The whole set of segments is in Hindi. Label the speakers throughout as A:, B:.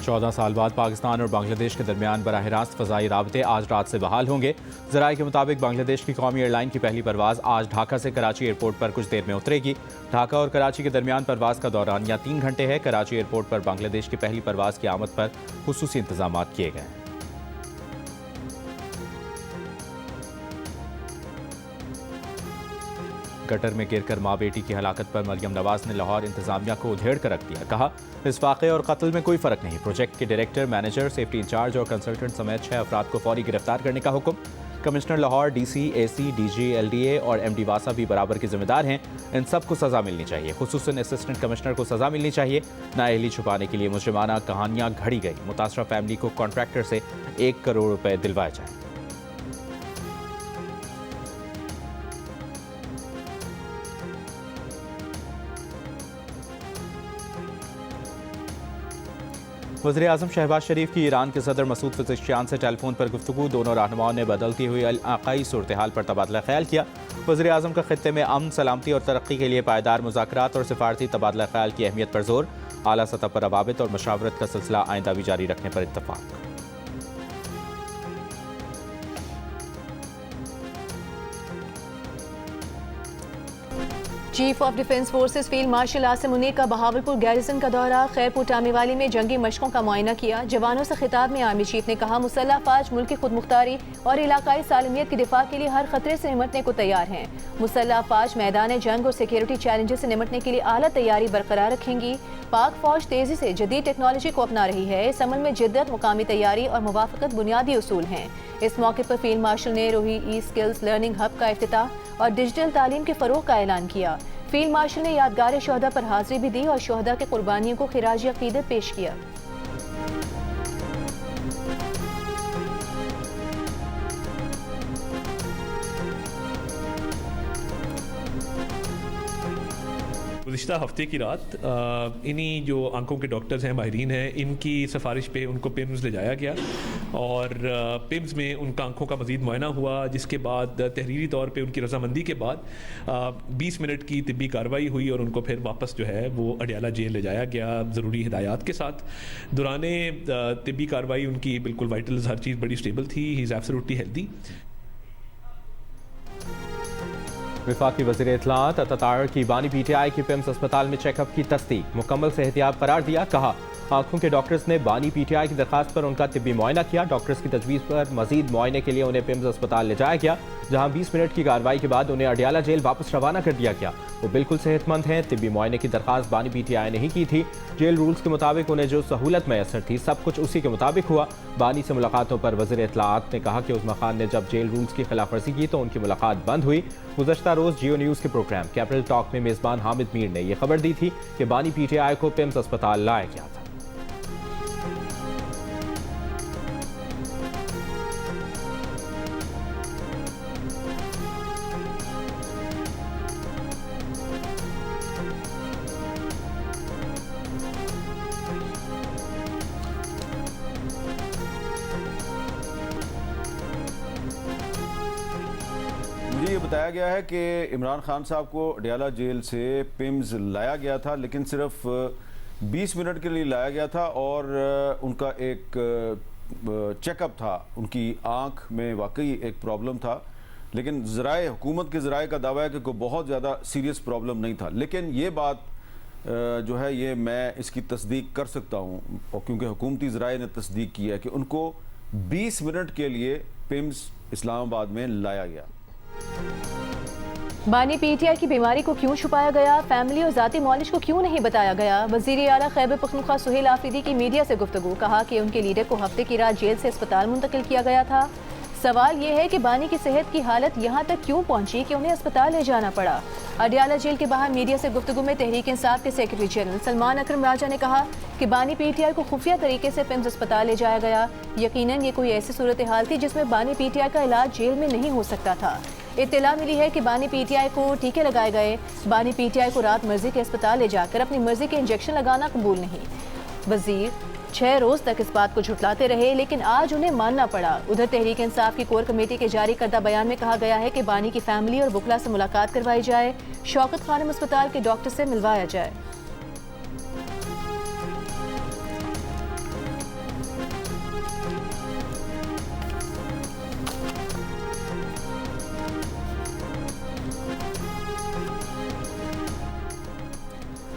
A: 14 साल बाद पाकिस्तान और बांग्लादेश के दरमियान बराह रास्त फ़ज़ाई राबते आज रात से बहाल होंगे। ज़राए के मुताबिक बांग्लादेश की कौमी एयरलाइन की पहली परवाज़ आज ढाका से कराची एयरपोर्ट पर कुछ देर में उतरेगी। ढाका और कराची के दरमियान परवाज़ का दौरान या 3 घंटे है। कराची एयरपोर्ट पर बांग्लादेश की पहली परवाज़ की आमद पर खुसूसी इंतजाम किए गए हैं। गटर में गिरकर मां बेटी की हलाकत पर मरियम नवाज ने लाहौर इंतजामिया को उधेड़ कर रख दिया। कहा, इस वाक़े और कत्ल में कोई फ़र्क नहीं। प्रोजेक्ट के डायरेक्टर, मैनेजर, सेफ्टी इंचार्ज और कंसल्टेंट समेत 6 अफराद को फौरी गिरफ्तार करने का हुक्म। Commissioner Lahore, DC, AC, DG, LDA और एमडी वासा भी बराबर के जिम्मेदार हैं। इन सब को सज़ा मिलनी चाहिए। खुसूसन असिस्टेंट कमिश्नर को सज़ा मिलनी चाहिए। नाअहली छुपाने के लिए मुजरिमाना कहानियाँ घड़ी गई। मुतासरा फैमिली को कॉन्ट्रैक्टर से 1 करोड़ रुपए दिलवाए जाएँ। वज़ीर-ए-आज़म शहबाज शरीफ की ईरान के सदर मसूद पेज़ेश्कियान से टेलीफोन पर गुफ्तगू। दोनों रहनुमाओं ने बदलती हुई इलाक़ाई सूरत-ए-हाल पर तबादला ख्याल किया। वज़ीर-ए-आज़म का खित्ते में अमन, सलामती और तरक्की के लिए पायदार मुज़ाकरात और सिफारती तबादला ख्याल की अहमियत पर जोर। आला सतह पर रवाबित और मशावरत का सिलसिला आइंदा भी जारी रखने पर इत्तफ़ाक़।
B: Chief of defence forces field marshal Asim Munir का बहावलपुर गैरिसन का दौरा। खैरपुर टामीवाली में जंगी मशकों का मुआयना किया। जवानों से खिताब में आर्मी चीफ ने कहा, मुसल्लह अफवाज मुल्क की खुद मुख्तारी और इलाकाई सालमियत की दिफा के लिए हर खतरे से निमटने को तैयार हैं। मुसल्लह अफवाज मैदान जंग और सिक्योरिटी चैलेंजेस से निमटने के लिए आला तैयारी बरकरार रखेंगी। पाक फौज तेजी से जदीद टेक्नोलॉजी को अपना रही है। इस अमल में जिद्दत, मुकामी तैयारी और मुवाफकत बुनियादी उसूल हैं। इस मौके पर फील्ड मार्शल ने रोही ई स्किल्स लर्निंग हब का इफ्तिताह और डिजिटल तालीम के फरोग का ऐलान किया। फील्ड मार्शल ने यादगार शोहदा पर हाजिरी भी दी और शोहदा के कुर्बानियों को खिराज अकीदत पेश किया।
C: गुज़िश्ता हफ्ते की रात इन्हीं जो आंखों के डॉक्टर्स हैं, माहिरीन हैं, इनकी सिफारिश पे उनको पिम्स ले जाया गया और पिम्स में उनका आंखों का मज़ीद मुआयना हुआ, जिसके बाद तहरीरी तौर पे उनकी रजामंदी के बाद 20 मिनट की तिब्बी कार्रवाई हुई और उनको फिर वापस जो है वो अडियाला जेल ले जाया गया ज़रूरी हिदायत के साथ। दौराने तिब्बी कार्रवाई उनकी बिल्कुल वाइटल्स, हर चीज़ बड़ी स्टेबल थी। He is absolutely healthy.
A: वफाकी वज़ीर इत्तलात अतातार की बानी PTI की पिम्स अस्पताल में चेकअप की तस्दीक। मुकम्मल सेहतियाब करार दिया। कहा, आंखों के डॉक्टर्स ने बानी PTI की दरखास्त पर उनका तिब्बी मुआयना किया। डॉक्टर्स की तजवीज़ पर मजीद मुआयने के लिए उन्हें पिम्स अस्पताल ले जाया गया, जहां 20 मिनट की कार्रवाई के बाद उन्हें अडियाला जेल वापस रवाना कर दिया गया। वो बिल्कुल सेहतमंद हैं। तिब्बी मुआयने की दरखास्त बानी PTI ने ही की थी। जेल रूल्स के मुताबिक उन्हें जो सहूलत मैसर थी सब कुछ उसी के मुताबिक हुआ। बानी से मुलाकातों पर वज़ीर इत्तलात ने कहा कि उस्मा खान ने जब जेल रूल्स की खिलाफ वर्जी की तो उनकी मुलाकात बंद हुई। गुज़श्ता रोज़ जियो न्यूज़ के प्रोग्राम कैपिटल टॉक में मेज़बान हामिद मीर ने यह खबर दी थी कि बानी PTI को पिम्स अस्पताल लाया गया था।
D: मुझे ये बताया गया है कि इमरान खान साहब को अडियाला जेल से पिम्स लाया गया था, लेकिन सिर्फ 20 मिनट के लिए लाया गया था और उनका एक चेकअप था। उनकी आंख में वाकई एक प्रॉब्लम था, लेकिन ज़राए हुकूमत के ज़राए का दावा है कि कोई बहुत ज़्यादा सीरियस प्रॉब्लम नहीं था। लेकिन ये बात जो है ये मैं इसकी तस्दीक कर सकता हूँ, और क्योंकि हुकूमती ज़राए ने तस्दीक की है कि उनको 20 मिनट के लिए पिम्स इस्लामाबाद में लाया गया।
B: बानी PTI की बीमारी को क्यों छुपाया गया? फैमिली और जाती मौलिश को क्यों नहीं बताया गया? वज़ीर आला खैबर पख्तूनख्वा सुहेल आफरीदी की मीडिया से गुफ्तगू। कहा कि उनके लीडर को हफ्ते की रात जेल से अस्पताल मुंतकिल किया गया था। सवाल ये है कि बानी की सेहत की हालत यहाँ तक क्यों पहुँची कि उन्हें अस्पताल ले जाना पड़ा। अडियाला जेल के बाहर मीडिया से गुफ्तगू में तहरीक इंसाफ के सेक्रेटरी जनरल सलमान अकरम राजा ने कहा कि बानी PTI को खुफिया तरीके से पिम्स अस्पताल ले जाया गया। यकीनन ये कोई ऐसी सूरत हाल थी जिसमें बानी PTI का इलाज जेल में नहीं हो सकता था। इत्तला मिली है कि बानी PTI को टीके लगाए गए। बानी PTI को रात मर्जी के अस्पताल ले जाकर अपनी मर्जी के इंजेक्शन लगाना कबूल नहीं। वजीर 6 रोज तक इस बात को झुटलाते रहे, लेकिन आज उन्हें मानना पड़ा। उधर तहरीक इंसाफ की कोर कमेटी के जारी करदा बयान में कहा गया है कि बानी की फैमिली और वकला से मुलाकात करवाई जाए, शौकत खानम अस्पताल के डॉक्टर से मिलवाया जाए।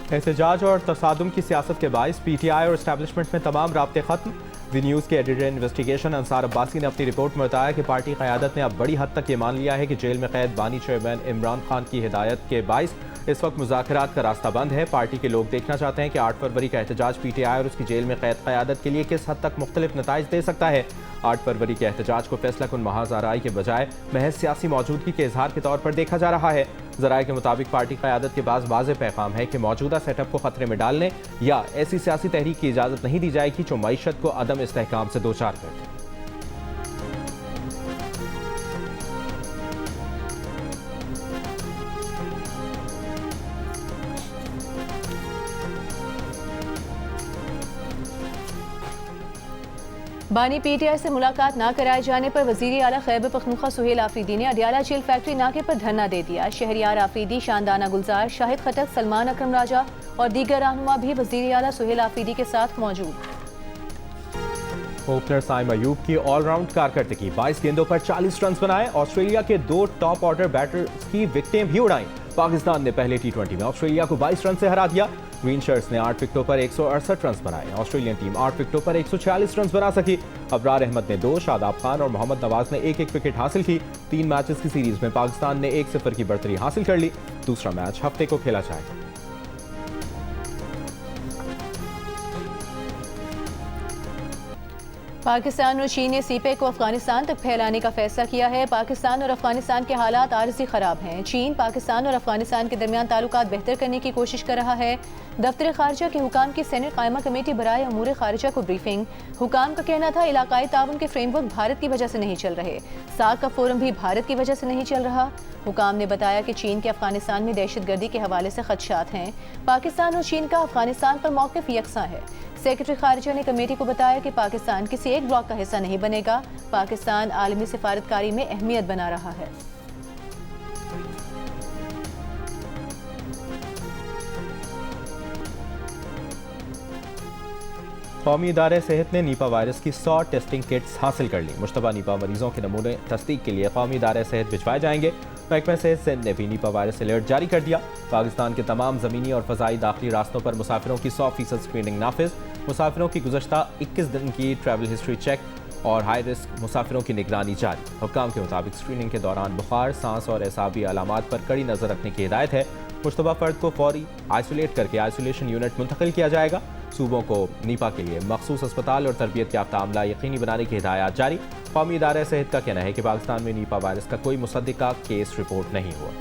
A: एहतजाज और तसादुम की सियासत के बायस PTI और इस्टेब्लिशमेंट में तमाम राब्ते खत्म। दी न्यूज़ के एडिटर इन्वेस्टिगेशन अंसार अब्बासी ने अपनी रिपोर्ट में बताया कि पार्टी क़यादत ने अब बड़ी हद तक ये मान लिया है कि जेल में कैद बानी चेयरमैन इमरान खान की हिदायत के बायस इस वक्त मुज़ाकरात का रास्ता बंद है। पार्टी के लोग देखना चाहते हैं कि 8 फरवरी का एहतजाज PTI और उसकी जेल में कैद क़यादत के लिए किस हद तक मुख्तलिफ नताइज दे सकता है। 8 फरवरी के एहतजाज को फैसला कुन महाज आराई के बजाय महज सियासी मौजूदगी के इजहार के तौर पर देखा जा रहा है। ज़राए के मुताबिक पार्टी क़यादत के पास वाज़ेह पैगाम है कि मौजूदा सेटअप को खतरे में डालने या ऐसी सियासी तहरीक की इजाज़त नहीं दी जाएगी जो मईशत को अदम इस्तेहकाम से दो चार कर दे।
B: बानी PTI से मुलाकात ना कराए जाने पर वज़ीर आला खैबर पख्तूनख्वा सुहेल आफरीदी ने अडियाला जेल फैक्ट्री नाके पर धरना दे दिया। शहरियार आफरीदी, शानदाना गुलजार, शाहिद खटक, सलमान अकरम राजा और दीगर रहनुमा भी वज़ीर आला सुहेल आफरीदी के साथ मौजूद।
A: ओपनर साइम अयूब की ऑलराउंड कारकर्दगी, 22 गेंदों पर 40 रन बनाए। ऑस्ट्रेलिया के 2 टॉप ऑर्डर बैटर्स की विकेटें भी उड़ाई। पाकिस्तान ने पहले T20 में ऑस्ट्रेलिया को 22 रन से हरा दिया। ग्रीन शर्ट्स ने 8 विकेटों पर 168 रन बनाए। ऑस्ट्रेलियन टीम 8 विकेटों पर 146 रन बना सकी। अबरार अहमद ने 2, शादाब खान और मोहम्मद नवाज ने 1-1 विकेट हासिल की। 3 मैचेस की सीरीज में पाकिस्तान ने 1-0 की बढ़तरी हासिल कर ली। दूसरा मैच हफ्ते को खेला जाएगा।
B: पाकिस्तान और चीन ने सीपे को अफगानिस्तान तक फैलाने का फैसला किया है। पाकिस्तान और अफगानिस्तान के हालात आरजी खराब हैं। चीन पाकिस्तान और अफगानिस्तान के दरमियान ताल्लुकात बेहतर करने की कोशिश कर रहा है। दफ्तर खारजा के हुकाम की सेनेट कायमा कमेटी बराए अमूर खारजा को ब्रीफिंग। हुकाम का कहना था इलाकाई ताउन के फ्रेमवर्क भारत की वजह से नहीं चल रहे। सार्क का फोरम भी भारत की वजह से नहीं चल रहा। हुकाम ने बताया कि चीन के अफगानिस्तान में दहशतगर्दी के हवाले से खदशात हैं। पाकिस्तान और चीन का अफगानिस्तान पर मौक़िफ़ यकसां है। सेक्रेटरी खारजा ने कमेटी को बताया कि पाकिस्तान किसी एक ब्लॉक का हिस्सा नहीं बनेगा। पाकिस्तान आलमी सिफारतकारी में अहमियत बना रहा है।
A: कौमी इदारे सेहत ने नीपा वायरस की 100 टेस्टिंग किट्स हासिल कर ली। मुश्तबा नीपा मरीजों के नमूने तस्दीक के लिए कौमी इदारे सेहत भिजवाए जाएंगे। महकमा सेहत सिंध ने भी नीपा वायरस अलर्ट जारी कर दिया। पाकिस्तान के तमाम ज़मीनी और फ़ज़ाई दाखिली रास्तों पर मुसाफिरों की 100% स्क्रीनिंग नाफिज। मुसाफिरों की गुज़श्ता 21 दिन की ट्रैवल हिस्ट्री चेक और हाई रिस्क मुसाफिरों की निगरानी जारी। हुक्काम के मुताबिक स्क्रीनिंग के दौरान बुखार, सांस और एसाबी अलामात पर कड़ी नज़र रखने की हिदायत है। मुश्तबा फ़र्द को फौरी आइसोलेट करके आइसोलेशन यूनिट मुंतकिल किया जाएगा। सूबों को नीपा के लिए मखसूस अस्पताल और तरबियत याफ्ता अमला यकीनी बनाने की हिदायत जारी। कौमी इदारा सेहत का कहना है कि पाकिस्तान में नीपा वायरस का कोई मुसद्दिका केस रिपोर्ट नहीं हुआ।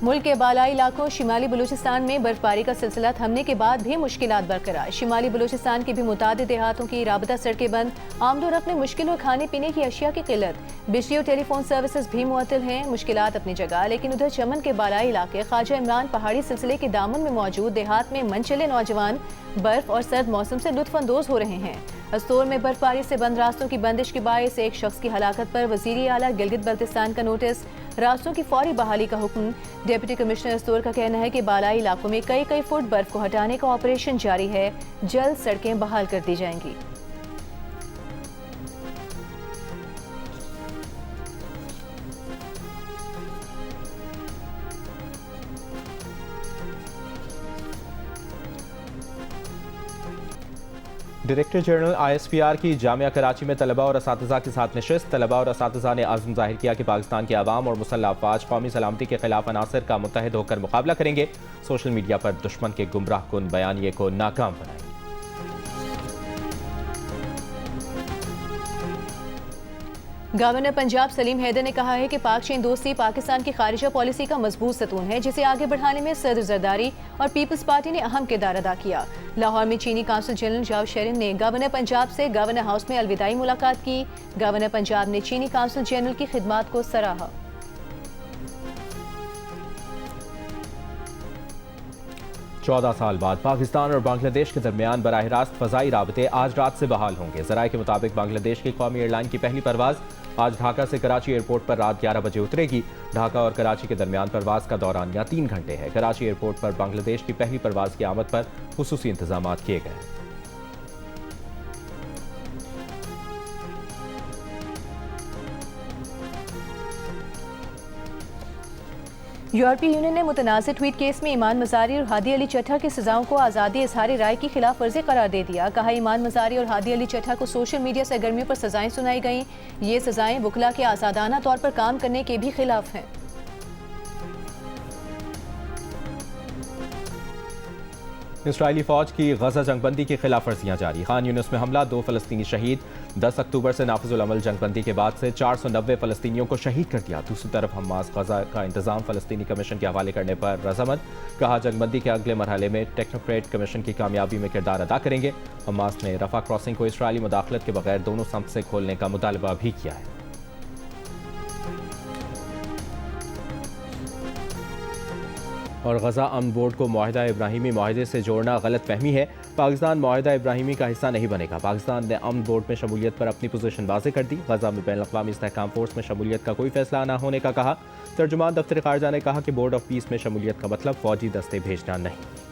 B: मुल्क के बालाई इलाकों शिमाली बलूचिस्तान में बर्फबारी का सिलसिला थमने के बाद भी मुश्किलात बरकरार। शिमाली बलूचिस्तान के भी मुतादिद देहातों की राबता सड़कें बंद। आमदो रफ्त मुश्किल और खाने पीने की अशिया की किल्लत। बिजली और टेलीफोन सर्विसेज भी मुअत्तल हैं। मुश्किलात अपनी जगह, लेकिन उधर चमन के बालाई इलाके ख्वाजा इमरान पहाड़ी सिलसिले के दामन में मौजूद देहात में मनचले नौजवान बर्फ और सर्द मौसम से लुत्फानंदोज हो रहे हैं। अस्तोर में बर्फबारी से बंद रास्तों की बंदिश के बायस एक शख्स की हलाकत पर वज़ीर आला गिलगित बल्तिस्तान का नोटिस। रास्तों की फौरी बहाली का हुक्म। डिप्टी कमिश्नर अस्तोर का कहना है कि बालाई इलाकों में कई फुट बर्फ को हटाने का ऑपरेशन जारी है। जल्द सड़कें बहाल कर दी जाएंगी।
A: डायरेक्टर जनरल ISPR की जामिया कराची में तलबा और असातिज़ा के साथ नशिस्त। तलबा और असातिज़ा ने आज़म जाहिर किया कि पाकिस्तान के अवाम और मुसल्लह अफवाज कौमी सलामती के खिलाफ अनासर का मुत्तहिद होकर मुकाबला करेंगे। सोशल मीडिया पर दुश्मन के गुमराह कुन बयानिए को नाकाम बनाएंगे।
B: गवर्नर पंजाब सलीम हैदर ने कहा है कि पाक चीन दोस्ती पाकिस्तान की खारिजा पॉलिसी का मजबूत सतून है, जिसे आगे बढ़ाने में सदर जरदारी और पीपल्स पार्टी ने अहम किरदार अदा किया। लाहौर में चीनी काउंसिल जनरल जाव शेरिन ने गवर्नर पंजाब से गवर्नर हाउस में अलविदाई मुलाकात की। गवर्नर पंजाब ने चीनी काउंसिल जनरल की खिदमात को सराहा।
A: 14 साल बाद पाकिस्तान और बांग्लादेश के दरमियान बराह रास्त फ़ज़ाई राबते आज रात से बहाल होंगे। ज़राए के मुताबिक बांग्लादेश की कौमी एयरलाइन की पहली परवाज़ आज ढाका से कराची एयरपोर्ट पर रात 11 बजे उतरेगी। ढाका और कराची के दरमियान परवाज़ का दौरानिया 3 घंटे है। कराची एयरपोर्ट पर बांग्लादेश की पहली परवाज़ की आमद पर खुसूसी इंतजाम किए गए हैं।
B: यूरोपीय यूनियन ने मुतनाज़ ट्वीट केस में ईमान मज़ारी और हादी अली चट्ठा की सज़ाओं को आज़ादी इज़हार राय की खिलाफ वर्जी करार दे दिया। कहा ईमान मज़ारी और हादी अली चट्ठा को सोशल मीडिया सरगर्मियों पर सज़ाएं सुनाई गईं। ये सज़ाएं वकला के आज़ादाना तौर पर काम करने के भी खिलाफ हैं।
A: इसराइली फौज की गजा जंगबंदी की खिलाफ वर्जियाँ जारी। खान यूनिस में हमला, 2 फलस्तीनी शहीद। 10 अक्टूबर से नाफिजुल अमल जंगबंदी के बाद से 490 फलस्तीनियों को शहीद कर दिया। दूसरी तरफ हमास गजा का इंतजाम फलस्तीनी कमीशन के हवाले करने पर रजामंद। कहा जंगबंदी के अगले मरहले में टेक्नोक्रेट कमीशन की कामयाबी में किरदार अदा करेंगे। हमास ने रफा क्रॉसिंग को इसराइली मुदाखलत के बगैर दोनों सम्त से खोलने का मुतालबा भी किया है। और गजा अमन बोर्ड को मुआहिदा इब्राहिमी मुआहिदे से जोड़ना गलत फहमी है। पाकिस्तान मुआहिदा इब्राहिमी का हिस्सा नहीं बनेगा। पाकिस्तान ने अमन बोर्ड में शमूलियत पर अपनी पोजीशन वाज़ेह कर दी। गजा में बैनुल-अक़वामी इस्तेहकाम फोर्स में शमूलियत का कोई फैसला न होने का कहा। तर्जुमान दफ्तर ख़ारजा ने कहा कि बोर्ड ऑफ पीस में शमूलियत का मतलब फ़ौजी दस्ते भेजना नहीं।